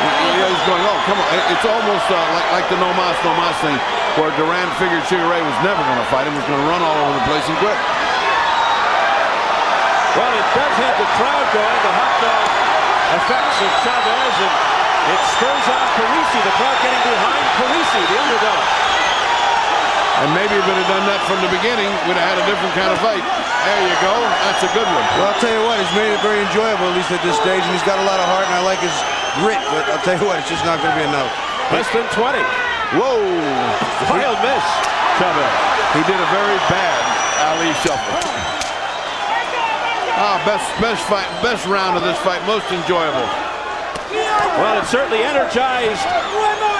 He's going, oh, come on. It's almost like the no mas thing, where Duran figured Sugar Ray was never going to fight him, was going to run all over the place and quit. Well, it does have the crowd going. The hot dog effects of Chavez, and it spurs on Parisi. The crowd getting behind Parisi, the underdog. And maybe if it had done that from the beginning, we'd have had a different kind of fight. There you go. That's a good one. Well, I'll tell you what, he's made it very enjoyable, at least at this stage, and he's got a lot of heart, and I like his grit, but I'll tell you what, it's just not going to be enough. Less than 20. Whoa. Wild miss, Chavez. He did a very bad Ali shuffle. Best round of this fight, most enjoyable. Well, it certainly energized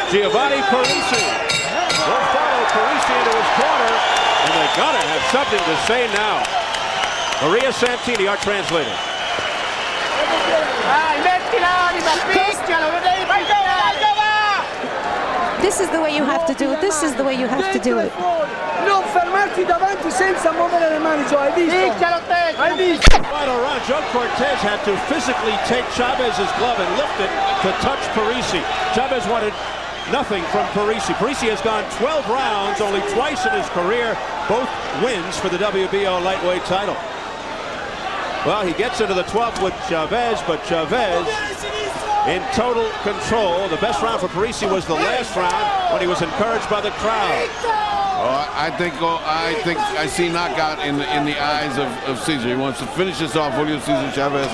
Giovanni Parisi. Will follow Parisi into his corner, and they gotta have something to say now. Maria Santini, our translator. This is the way you have to do it. This is the way you have to do it. Non fermarti davanti senza muovere le mani, Joe. Hai visto? Hai visto? Final round, Joe Cortez had to physically take Chavez's glove and lift it to touch Parisi. Chavez wanted nothing from Parisi. Parisi has gone 12 rounds, only twice in his career, both wins for the WBO lightweight title. Well, he gets into the 12th with Chavez, but Chavez in total control. The best round for Parisi was the last round when he was encouraged by the crowd. Oh, I think I see knockout in the eyes of Cesar. He wants to finish this off. Julio Cesar Chavez.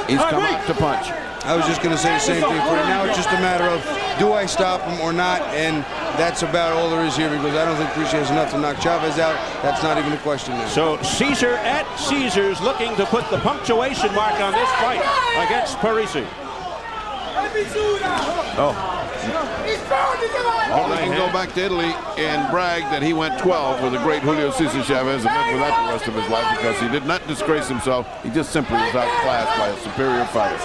He's come out to punch. I was just going to say the same thing for you. Now it's just a matter of, do I stop him or not? And that's about all there is here, because I don't think Parisi has enough to knock Chavez out. That's not even a question now. So Cesar at Caesars looking to put the punctuation mark on this fight against Parisi. Oh. Well, he can go back to Italy and brag that he went 12 with the great Julio Cesar Chavez and lived with that the rest of his life, because he did not disgrace himself. He just simply was outclassed by a superior fighter.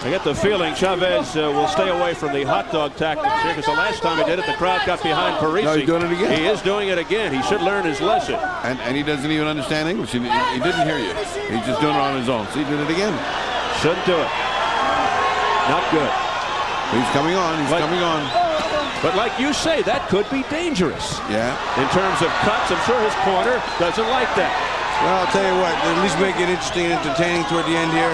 I get the feeling Chavez will stay away from the hot dog tactics here, because the last time he did it, the crowd got behind Parisi. No, he's doing it again. He is doing it again. He should learn his lesson. And he doesn't even understand English. He didn't hear you. He's just doing it on his own. So he did it again. Shouldn't do it. Not good. He's coming on. He's coming on. But like you say, that could be dangerous. Yeah. In terms of cuts, I'm sure his corner doesn't like that. Well, I'll tell you what, at least make it interesting and entertaining toward the end here.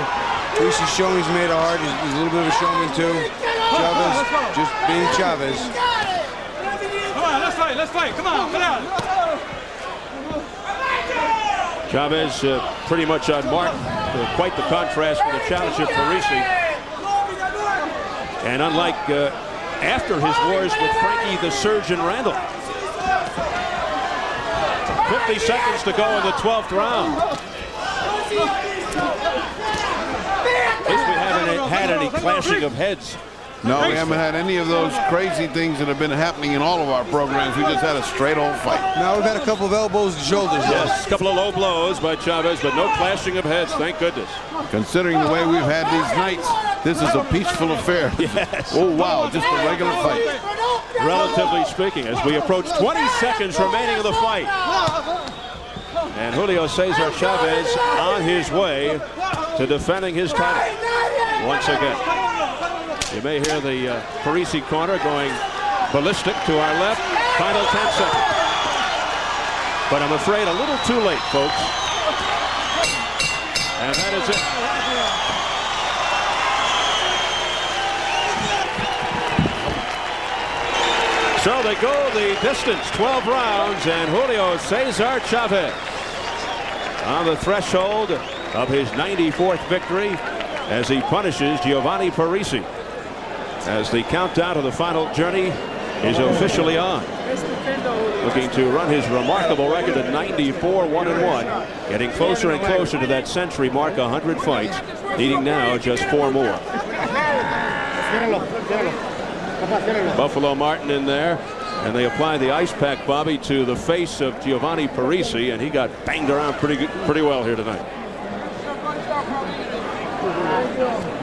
Parisi's showing he's made a heart. He's a little bit of a showman too. Chavez just being Chavez. Come on, let's fight. Come on, get out. Chavez pretty much on mark. Quite the contrast with the challenger Parisi. And unlike after his wars with Frankie the Surgeon Randall. 50 seconds to go in the 12th round. At least we haven't had any clashing of heads. No, we haven't had any of those crazy things that have been happening in all of our programs. We just had a straight old fight. Now we've had a couple of elbows and shoulders. Yes, a couple of low blows by Chavez, but no clashing of heads, thank goodness. Considering the way we've had these nights, this is a peaceful affair. Yes. Oh, wow, just a regular fight. Relatively speaking, as we approach 20 seconds remaining of the fight. And Julio Cesar Chavez on his way to defending his title once again. You may hear the Parisi corner going ballistic to our left. Final 10 seconds. But I'm afraid a little too late, folks. And that is it. So they go the distance, 12 rounds, and Julio Cesar Chavez on the threshold of his 94th victory as he punishes Giovanni Parisi. As the countdown to the final journey is officially on. Looking to run his remarkable record at 94-1-1, getting closer and closer to that century mark, 100 fights, needing now just 4 more. Buffalo Martin in there, and they apply the ice pack, Bobby, to the face of Giovanni Parisi, and he got banged around pretty well here tonight.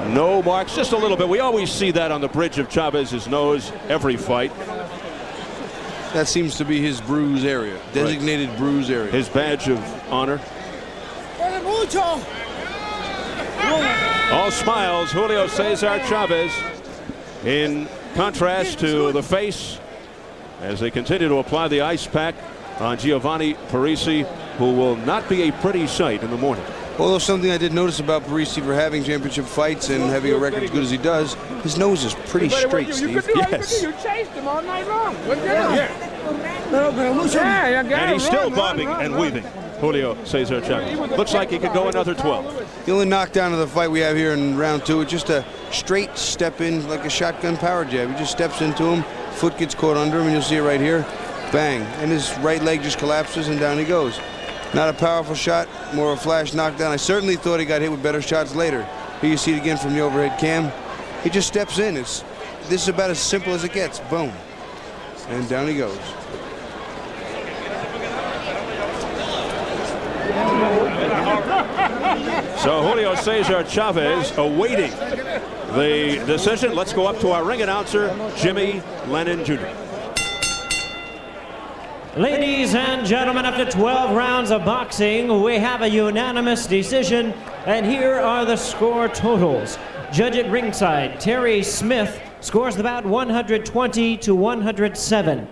No marks, just a little bit. We always see that on the bridge of Chavez's nose every fight. That seems to be his bruise area, designated bruise area. His badge of honor. All smiles, Julio Cesar Chavez, in contrast to the face as they continue to apply the ice pack on Giovanni Parisi, who will not be a pretty sight in the morning. Although something I did notice about Parisi for having championship fights and having a record as good as he does, his nose is pretty straight, Steve. Yes. You chased him all night long. And he's still bobbing and weaving. Julio Cesar Chavez. Looks like he could go another 12. The only knockdown of the fight we have here in round 2 is just a straight step in like a shotgun power jab. He just steps into him, foot gets caught under him, and you'll see it right here. Bang. And his right leg just collapses and down he goes. Not a powerful shot, more a flash knockdown. I certainly thought he got hit with better shots later. Here you see it again from the overhead cam. He just steps in. This is about as simple as it gets. Boom. And down he goes. So Julio Cesar Chavez awaiting the decision. Let's go up to our ring announcer, Jimmy Lennon Jr. Ladies and gentlemen, after 12 rounds of boxing, we have a unanimous decision, and here are the score totals. Judge at ringside, Terry Smith, scores the bout 120 to 107.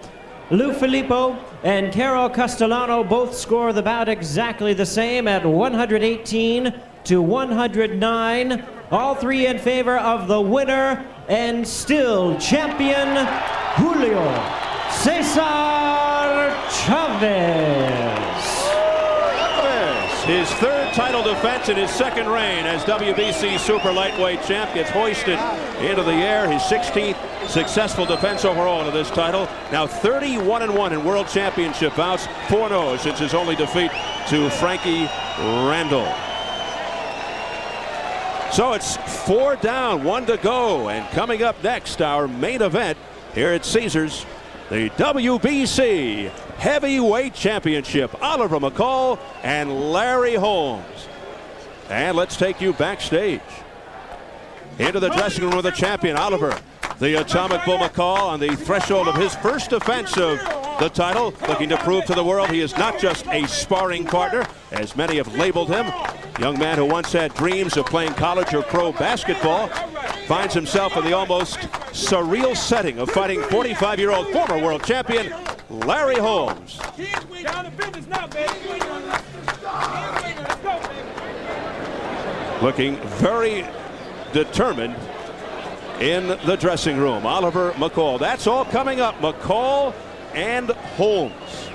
Lou Filippo and Carol Castellano both score the bout exactly the same at 118 to 109. All three in favor of the winner and still champion, Julio Cesar Chavez. His third title defense in his second reign as WBC super lightweight champ gets hoisted into the air. His 16th successful defense overall to this title. Now 31-1 in world championship bouts, 4-0 since his only defeat to Frankie Randall. So it's 4 down, 1 to go, and coming up next, our main event here at Caesars, the WBC Heavyweight Championship. Oliver McCall and Larry Holmes. And let's take you backstage into the dressing room of the champion, Oliver, the Atomic Bull McCall, on the threshold of his first defense of the title, looking to prove to the world he is not just a sparring partner, as many have labeled him. Young man who once had dreams of playing college or pro basketball finds himself in the almost surreal setting of fighting 45-year-old former world champion Larry Holmes. Looking very determined in the dressing room. Oliver McCall. That's all coming up. McCall and Holmes.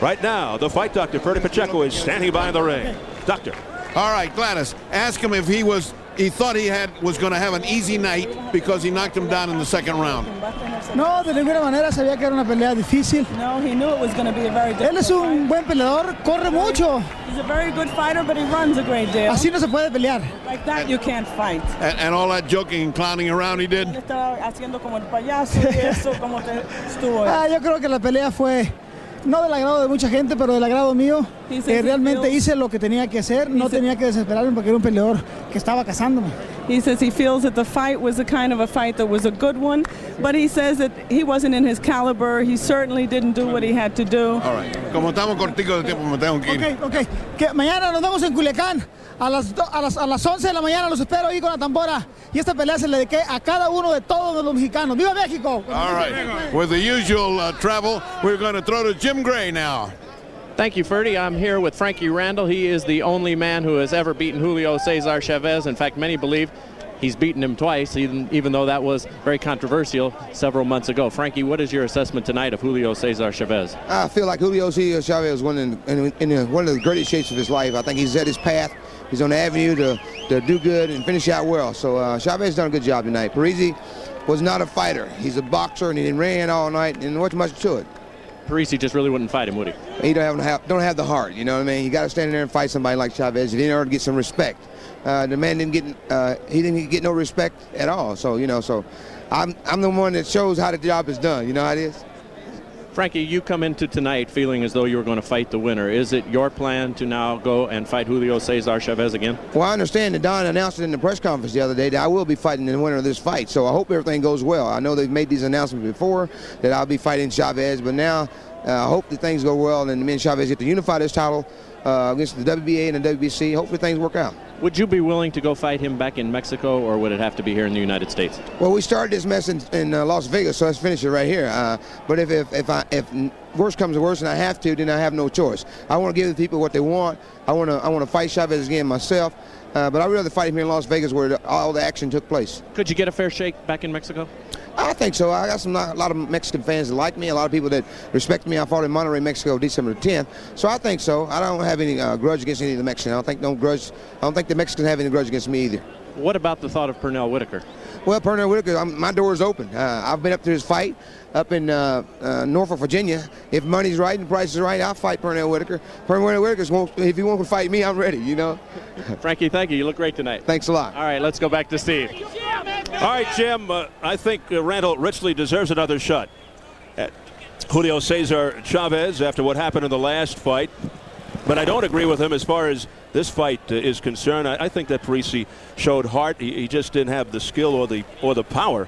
Right now, the fight doctor, Ferdy Pacheco, is standing by in the ring. Doctor. All right, Gladys, ask him if he thought he was going to have an easy night because he knocked him down in the second round. No, de ninguna manera sabía que era una pelea difícil. No, he knew it was going to be a very difficult Él es un buen peleador, corre mucho. He's a very good fighter, but he runs a great deal. Así no se puede pelear. Like that, you can't fight. And all that joking and clowning around he did? Él estaba haciendo como el payaso y eso, como te estuvo. Yo creo que la pelea fue no del agrado de mucha gente, pero del agrado mío. Realmente hice lo que tenía que hacer, no tenía que desesperarme porque era un peleador que estaba cazándome. He says he feels that the fight was the kind of a fight that was a good one, but he says that he wasn't in his caliber. He certainly didn't do what he had to do. All right. Como estamos corticos de tiempo, me tengo que ir. Okay. Que mañana nos vemos en Culiacán. A las 11 de la mañana los espero ahí con la tambora. Y esta pelea se le dediqué a cada uno de todos los mexicanos. ¡Viva México! All right. With the usual travel, we're going to throw to Jim Gray now. Thank you, Ferdy. I'm here with Frankie Randall. He is the only man who has ever beaten Julio Cesar Chavez. In fact, many believe he's beaten him twice, even though that was very controversial several months ago. Frankie, what is your assessment tonight of Julio Cesar Chavez? I feel like Julio Cesar Chavez is in one of the greatest shapes of his life. I think he's at his path. He's on the avenue to do good and finish out well. So Chavez done a good job tonight. Parisi was not a fighter. He's a boxer, and he ran all night, and there wasn't much to it. Parisi just really wouldn't fight him, would he? He don't have the heart, you know what I mean? You got to stand there and fight somebody like Chavez in order to get some respect. The man didn't get no respect at all. So I'm the one that shows how the job is done. You know how it is. Frankie, you come into tonight feeling as though you were going to fight the winner. Is it your plan to now go and fight Julio Cesar Chavez again? Well, I understand that Don announced it in the press conference the other day that I will be fighting the winner of this fight, so I hope everything goes well. I know they've made these announcements before that I'll be fighting Chavez, but now I hope that things go well and me and Chavez get to unify this title against the WBA and the WBC. Hopefully things work out. Would you be willing to go fight him back in Mexico, or would it have to be here in the United States? Well, we started this mess in Las Vegas, so let's finish it right here. But if worse comes to worse and I have to, then I have no choice. I want to give the people what they want. I want to fight Chavez again myself, but I'd rather fight him here in Las Vegas where all the action took place. Could you get a fair shake back in Mexico? I think so. I got a lot of Mexican fans that like me, a lot of people that respect me. I fought in Monterrey, Mexico, December 10th. So I think so. I don't have any grudge against any of the Mexicans. I don't think the Mexicans have any grudge against me either. What about the thought of Pernell Whitaker? Well, Pernell Whitaker, my door is open. I've been up to his fight up in Norfolk, Virginia. If money's right and the price is right, I'll fight Pernell Whitaker. Pernell Whitaker, if he wants to fight me, I'm ready, you know. Frankie, thank you. You look great tonight. Thanks a lot. All right, let's go back to Steve. All right, Jim, I think Randall richly deserves another shot at Julio Cesar Chavez after what happened in the last fight. But I don't agree with him as far as this fight is concerned. I think that Parisi showed heart. He just didn't have the skill or the power